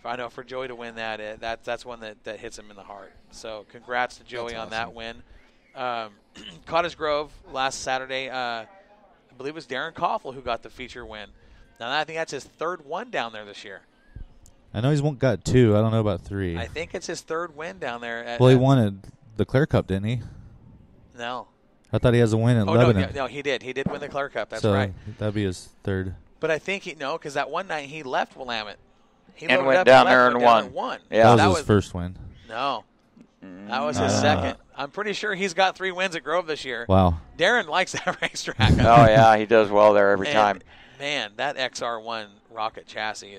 I know for Joey to win that's one that hits him in the heart. So congrats to Joey on that win. Cottage Grove last Saturday, I believe it was Darren Koffel who got the feature win. Now I think that's his third one down there this year. I know he's got 2. I don't know about 3. I think it's his third win down there. He won the Clare Cup, didn't he? No. I thought he has a win at Lebanon. No, he did. He did win the Clare Cup. That's so right. That'd be his third. But I think because that one night he left Willamette. He went down there and won. Yeah, that was his first win. No. That was his second. I'm pretty sure he's got 3 wins at Grove this year. Wow. Darren likes that racetrack. Oh, yeah, he does well there every time. Man, that XR1 rocket chassis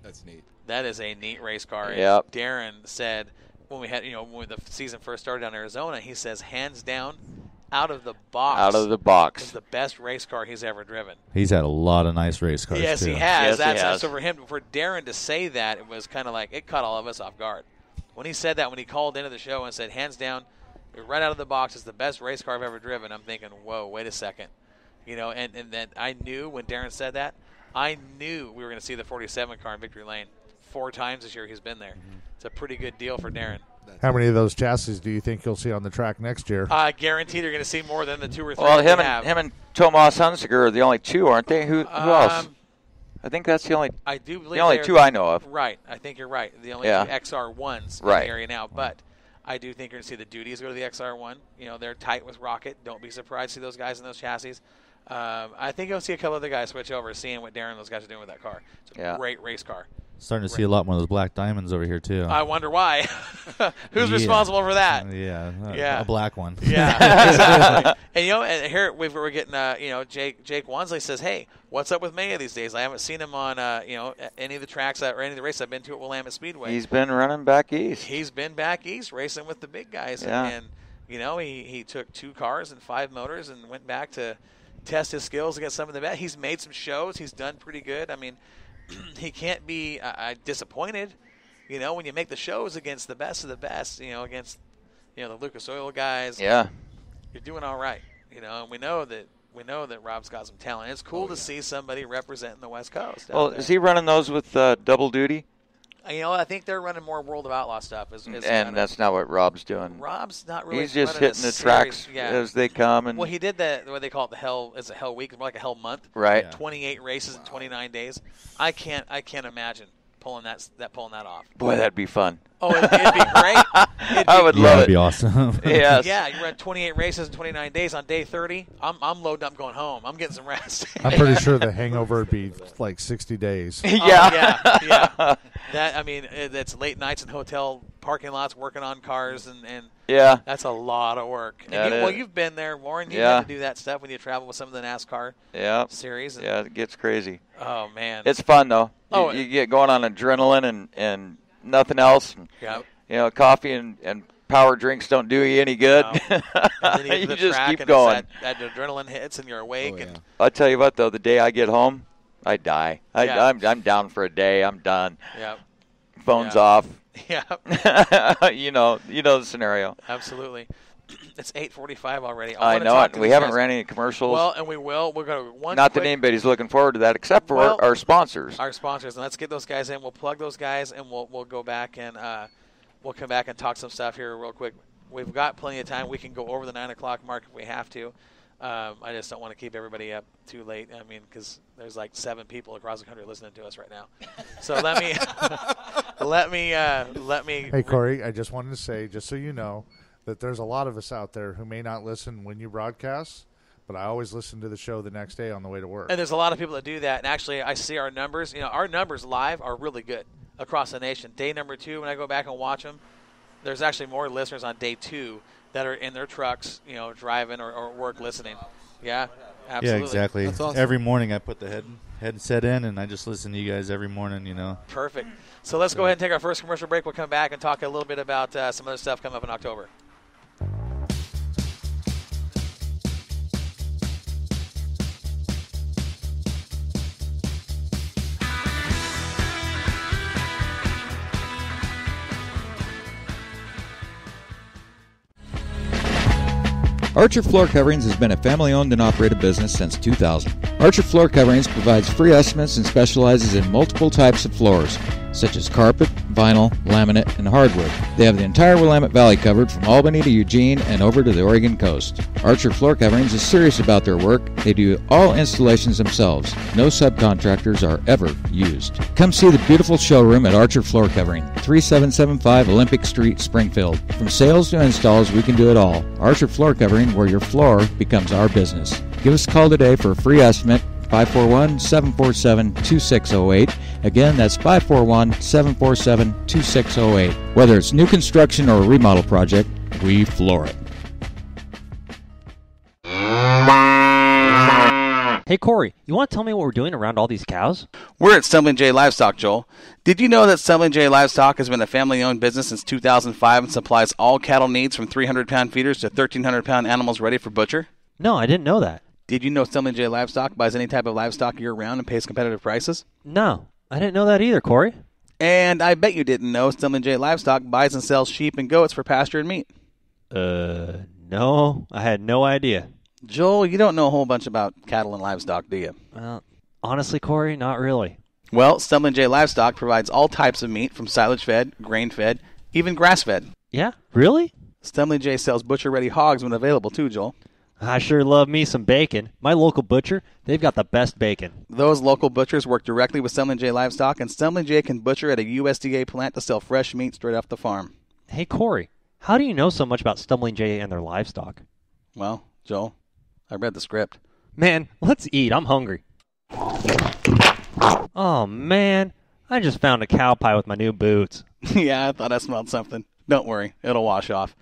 that's neat. That is a neat race car. Yep. Darren said when the season first started down in Arizona, he says hands down, out of the box. Is the best race car he's ever driven. He's had a lot of nice race cars. Yes, too. he has. Yes, he has. So for Darren to say that, it was kind of like it caught all of us off guard. When he said that, when he called into the show and said hands down, right out of the box is the best race car I've ever driven, I'm thinking, whoa, wait a second. And then I knew when Darren said that, I knew we were going to see the 47 car in Victory Lane 4 times this year he's been there. Mm-hmm. It's a pretty good deal for Darren. How many of those chassis do you think you'll see on the track next year? I guarantee they're going to see more than the 2 or 3 Well, him have. and Tomas Hunziker are the only 2, aren't they? Who else? I think that's the only. I do believe the only 2 I know of. Right, I think you're right. The only 2 XR1s in the area now, but I do think you're going to see the Duties go to the XR1. They're tight with Rocket. Don't be surprised to see those guys in those chassis. I think you'll see a couple other guys switch over, seeing what Darren and those guys are doing with that car. It's a great race car. Starting to see a lot more of those black diamonds over here, too. I wonder why. Who's responsible for that? A black one. Yeah, exactly. And here we're getting, Jake Wansley says, hey, what's up with Maya these days? I haven't seen him on, any of the tracks or any of the races I've been to at Willamette Speedway. He's been running back east. He's been back east racing with the big guys. Yeah. And he took 2 cars and 5 motors and went back to test his skills against some of the best. He's made some shows. He's done pretty good. I mean, he can't be disappointed, when you make the shows against the best of the best, against, the Lucas Oil guys. Yeah. You're doing all right, and we know that Rob's got some talent. It's cool to see somebody representing the West Coast. Well, is he running those with double duty? I think they're running more World of Outlaw stuff. And that's not what Rob's doing. Rob's not really. He's just hitting the tracks as they come. And well, he did what they call it the Hell Week. It's more like a Hell Month. Right. Yeah. 28 races in 29 days. I can't imagine pulling that off. Boy, that'd be fun. Oh, it'd be great. I would love it. That'd be awesome. Yes. Yeah, you run 28 races in 29 days. On day 30, I'm loading up, going home. I'm getting some rest. I'm pretty sure the hangover would be like 60 days. Yeah. It's late nights in hotel parking lots working on cars, and that's a lot of work. And you've been there, Warren. You had to do that stuff when you travel with some of the NASCAR series. Yeah, it gets crazy. Oh, man. It's fun, though. You get going on adrenaline and nothing else. And, coffee and power drinks don't do you any good. No. And then you just keep going. That adrenaline hits and you're awake. And I'll tell you what, though, the day I get home, I die. I'm down for a day. I'm done. Yep. Phone's off. Yeah. you know the scenario. Absolutely. It's 8:45 already. I know it. We haven't ran any commercials. Well, and we will. We're going to Not that anybody's looking forward to that, except for our sponsors. Our sponsors, and let's get those guys in. We'll plug those guys, and we'll go back and we'll come back and talk some stuff here real quick. We've got plenty of time. We can go over the 9 o'clock mark if we have to. I just don't want to keep everybody up too late. I mean, because there's like 7 people across the country listening to us right now. So let me. Hey, Corey, I just wanted to say, just so you know, that there's a lot of us out there who may not listen when you broadcast, but I always listen to the show the next day on the way to work. And there's a lot of people that do that. And actually, I see our numbers. Our numbers live are really good across the nation. Day number 2, when I go back and watch them, there's actually more listeners on day 2 that are in their trucks, driving or work listening. Yeah, absolutely. Yeah, exactly. That's awesome. Every morning I put the headset in, and I just listen to you guys every morning, Perfect. So let's go ahead and take our first commercial break. We'll come back and talk a little bit about some other stuff coming up in October. Archer Floor Coverings has been a family-owned and operated business since 2000. Archer Floor Coverings provides free estimates and specializes in multiple types of floors. such as carpet, vinyl, laminate, and hardwood. They have the entire Willamette Valley covered from Albany to Eugene and over to the Oregon coast. Archer Floor Coverings is serious about their work. They do all installations themselves. No subcontractors are ever used. Come see the beautiful showroom at Archer Floor Covering, 3775 Olympic Street, Springfield. From sales to installs, we can do it all. Archer Floor Covering, where your floor becomes our business. Give us a call today for a free estimate, 541-747-2608. Again, that's 541-747-2608. Whether it's new construction or a remodel project, we floor it. Hey, Corey, you want to tell me what we're doing around all these cows? We're at Stumbling J Livestock, Joel. Did you know that Stumbling J Livestock has been a family-owned business since 2005 and supplies all cattle needs from 300-pound feeders to 1,300-pound animals ready for butcher? No, I didn't know that. Did you know Stumbling J Livestock buys any type of livestock year-round and pays competitive prices? No, I didn't know that either, Corey. And I bet you didn't know Stumbling J Livestock buys and sells sheep and goats for pasture and meat. No, I had no idea. Joel, you don't know a whole bunch about cattle and livestock, do you? Well, honestly, Corey, not really. Well, Stumbling J Livestock provides all types of meat from silage-fed, grain-fed, even grass-fed. Yeah, really? Stumbling J sells butcher-ready hogs when available, too, Joel. I sure love me some bacon. My local butcher, they've got the best bacon. Those local butchers work directly with Stumbling J Livestock, and Stumbling J can butcher at a USDA plant to sell fresh meat straight off the farm. Hey, Corey, how do you know so much about Stumbling J and their livestock? Well, Joel, I read the script. Man, let's eat. I'm hungry. Oh, man, I just found a cow pie with my new boots. Yeah, I thought I smelled something. Don't worry, it'll wash off.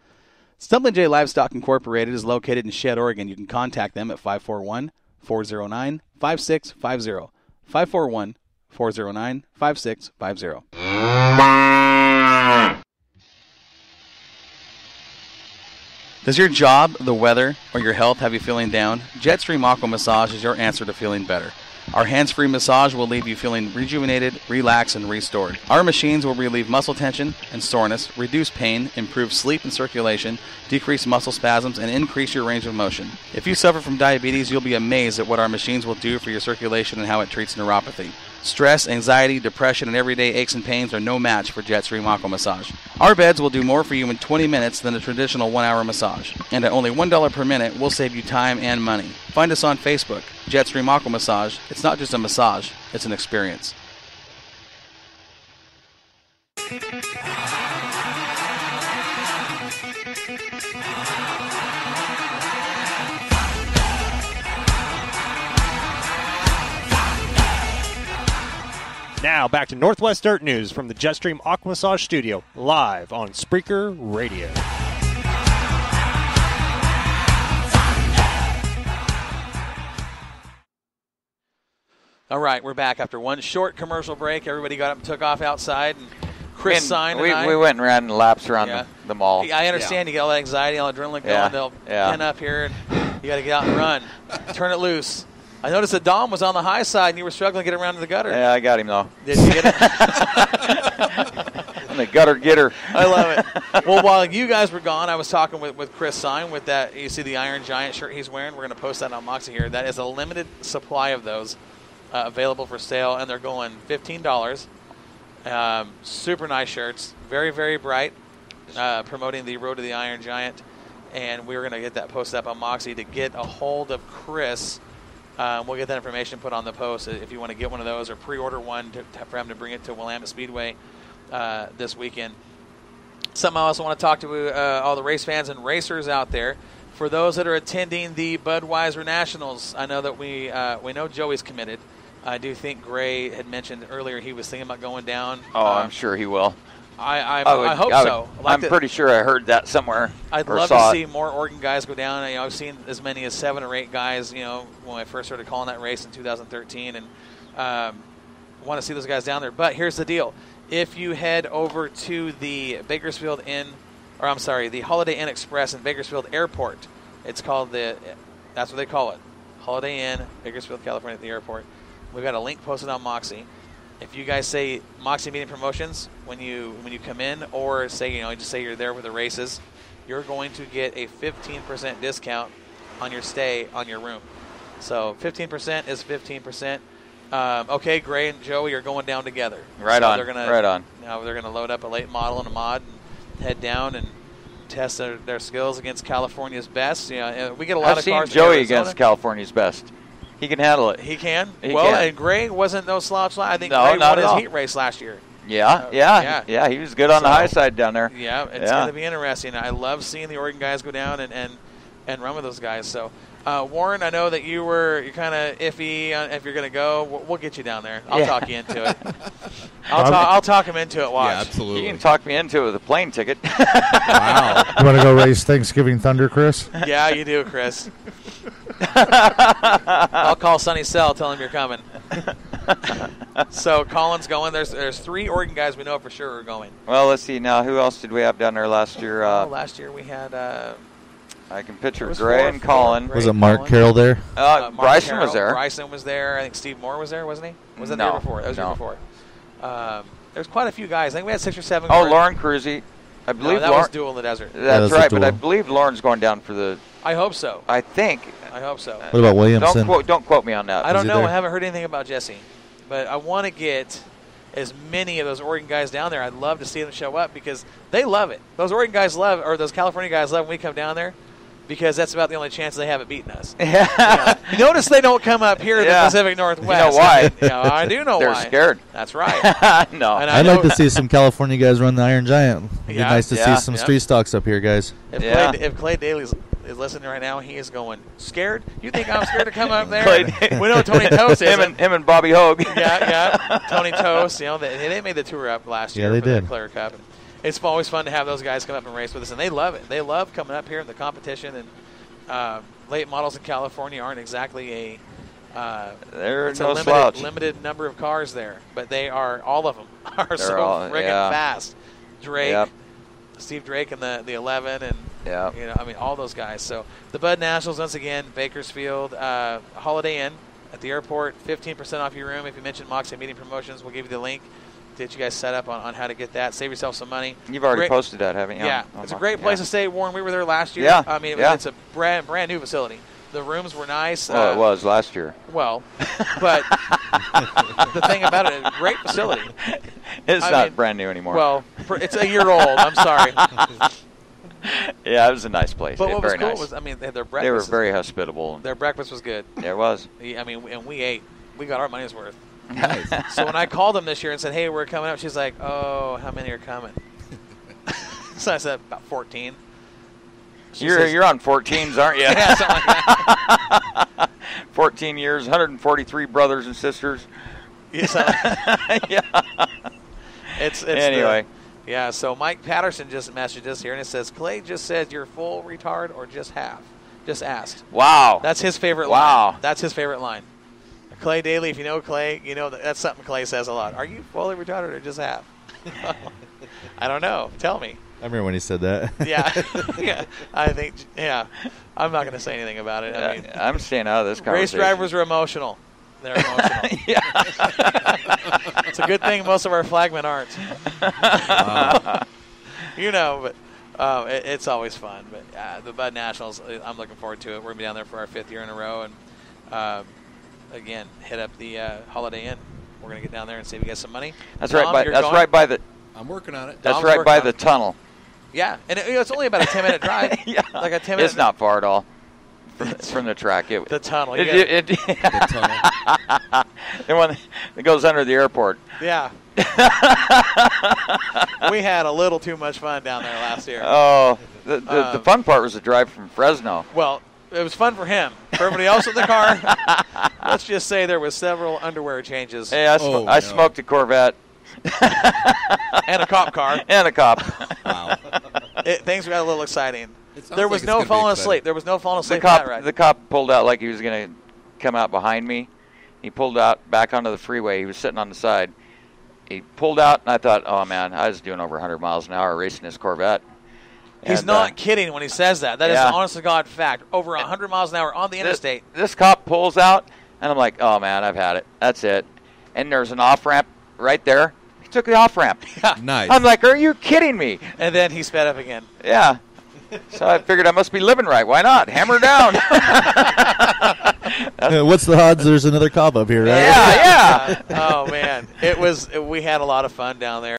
Stumbling J Livestock Incorporated is located in Shedd, Oregon. You can contact them at 541-409-5650. 541-409-5650. Does your job, the weather, or your health have you feeling down? Jetstream Aqua Massage is your answer to feeling better. Our hands-free massage will leave you feeling rejuvenated, relaxed, and restored. Our machines will relieve muscle tension and soreness, reduce pain, improve sleep and circulation, decrease muscle spasms, and increase your range of motion. If you suffer from diabetes, you'll be amazed at what our machines will do for your circulation and how it treats neuropathy. Stress, anxiety, depression, and everyday aches and pains are no match for Jetstream Aqua Massage. Our beds will do more for you in 20 minutes than a traditional 1-hour massage. And at only $1 per minute, we'll save you time and money. Find us on Facebook, Jetstream Aqua Massage. It's not just a massage, it's an experience. Now back to Northwest Dirt News from the Jetstream Aqua Massage Studio, live on Spreaker Radio. All right, we're back after one short commercial break. Everybody got up and took off outside. And Chris Sine and I, we went and ran laps around the mall. I understand you get all that anxiety, all adrenaline going. They'll pin up here, and you got to get out and run. Turn it loose. I noticed that Dom was on the high side, and you were struggling to get around to the gutter. Yeah, I got him, though. Did you get it? I'm the gutter getter. I love it. Well, while you guys were gone, I was talking with Chris Sine with that. You see the Iron Giant shirt he's wearing? We're going to post that on Moxie here. That is a limited supply of those available for sale, and they're going $15. Super nice shirts. Very, very bright, promoting the Road to the Iron Giant. And we're going to get that posted up on Moxie to get a hold of Chris. We'll get that information put on the post if you want to get one of those or pre-order one for him to bring it to Willamette Speedway this weekend. Something I also want to talk to all the race fans and racers out there. For those that are attending the Budweiser Nationals, I know that we know Joey's committed. I do think Gray had mentioned earlier he was thinking about going down. Oh, I'm sure he will. I hope so. I'm pretty sure I heard that somewhere. I'd love to see more Oregon guys go down. I've seen as many as 7 or 8 guys, when I first started calling that race in 2013, and want to see those guys down there. But here's the deal. If you head over to the the Holiday Inn Express in Bakersfield Airport, that's what they call it, Holiday Inn, Bakersfield, California, at the airport. We've got a link posted on Moxie. If you guys say Moxie Meeting Promotions when you come in, or say just say you're there for the races, you're going to get a 15% discount on your stay on your room. So 15% is 15%. Okay, Gray and Joey are going down together. Right on. Now they're gonna load up a late model and a mod and head down and test their skills against California's best. We get a lot of cars. I've seen Joey against California's best. He can handle it. He can. He can. And Gray wasn't no slouch. I think no, Gray not won at his all. heat race last year. Yeah. He was good on the high side down there. Yeah, it's going to be interesting. I love seeing the Oregon guys go down and run with those guys. So, Warren, I know that you're kind of iffy on if you're going to go. We'll get you down there. I'll talk you into it. I'll talk him into it. Watch. Yeah, absolutely. You can talk me into it with a plane ticket. Wow. You want to go race Thanksgiving Thunder, Chris? Yeah, you do, Chris. I'll call Sonny Sell, tell him you're coming. So Colin's going. There's 3 Oregon guys we know for sure are going. Well, let's see now. Who else did we have down there last year? Last year we had. I can picture Gray and Colin. Was it Mark Carroll there? Bryson was there. Bryson was there. I think Steve Moore was there, wasn't he? Was that No, the year before? That was the year before. There's quite a few guys. I think we had 6 or 7. Oh, Lauren Cruzy. I believe that was Duel in the Desert. That's right, but I believe Lauren's going down for the. I hope so. I think. I hope so. What about Williamson? Don't quote me on that. I don't know. I haven't heard anything about Jesse, but I want to get as many of those Oregon guys down there. I'd love to see them show up because they love it. Those Oregon guys love, or those California guys love when we come down there. Because that's about the only chance they have at beating us. Notice they don't come up here in the Pacific Northwest. You know why? I do know They're why. They're scared. That's right. No. And I'd like to see some California guys run the Iron Giant. It'd be nice to see some street stocks up here, guys. If Clay Daly is listening right now, he is going, scared? You think I'm scared to come up there? We know Tony Toast is. Him and Bobby Hogue. Yeah. Tony Toast. They made the tour up last year for the Clare Cup. And it's always fun to have those guys come up and race with us, and they love it. They love coming up here in the competition. And late models in California aren't exactly they're no limited number of cars there, but they are, all of them are friggin' fast. Drake, Steve Drake in the 11, and all those guys. So the Bud Nationals once again, Bakersfield, Holiday Inn at the airport, 15% off your room if you mention Moxie Meeting Promotions. We'll give you the link to get you guys set up on how to get that. Save yourself some money. You've already posted that, haven't you? Yeah, it's a great place to stay, Warren. We were there last year. Yeah, I mean, it's a brand new facility. The rooms were nice. Well, it was last year. Well, but the thing about it, great facility. It's not brand new anymore. Well, it's a year old. I'm sorry. Yeah, it was a nice place. But what was cool nice. was, they had their breakfast. They were very hospitable. Their breakfast was good. It was. And we ate. We got our money's worth. Nice. So when I called them this year and said, hey, we're coming up, she's like, oh, how many are coming? So I said, about 14. You're on 14s, aren't you? Yeah, something like that. 14 years, 143 brothers and sisters. Yeah. It's anyway. So Mike Patterson just messaged us here, and it says, Clay just said you're full retard or just half. Just asked. Wow. That's his favorite line. That's his favorite line. Clay Daly, if you know Clay, you know that's something Clay says a lot. Are you fully retarded or just half? I don't know. Tell me. I remember when he said that. Yeah. I think, I'm not going to say anything about it. I mean, I'm staying out of this conversation. Race drivers are emotional. They're emotional. It's a good thing most of our flagmen aren't. Wow. But it's always fun. But the Bud Nationals, I'm looking forward to it. We're going to be down there for our 5th year in a row. And, again, hit up the Holiday Inn. We're going to get down there and save you guys some money. That's Tom, right by the. I'm working on it. That's Dom's right by the tunnel. Yeah, and it's only about a 10-minute drive. Like a 10-minute. It's not far at all from the track. The tunnel. The tunnel. The one that goes under the airport. Yeah. We had a little too much fun down there last year. Oh, the fun part was the drive from Fresno. Well, it was fun for him. For everybody else in the car, let's just say there was several underwear changes. Hey, I smoked a Corvette. And a cop car. And a cop. Wow. Things got a little exciting. There was no falling asleep. There was no falling asleep. The cop pulled out like he was going to come out behind me. He pulled out back onto the freeway. He was sitting on the side. He pulled out, and I thought, oh, man, I was doing over 100 miles an hour racing this Corvette. He's not kidding when he says that. That is an honest-to-God fact. Over 100 miles an hour on the interstate. This cop pulls out, and I'm like, oh, man, I've had it. That's it. And there's an off-ramp right there. He took the off-ramp. Nice. I'm like, are you kidding me? And then he sped up again. Yeah. So I figured I must be living right. Why not? Hammer down. What's the odds there's another Cobb up here, right? Yeah. Oh, man. We had a lot of fun down there.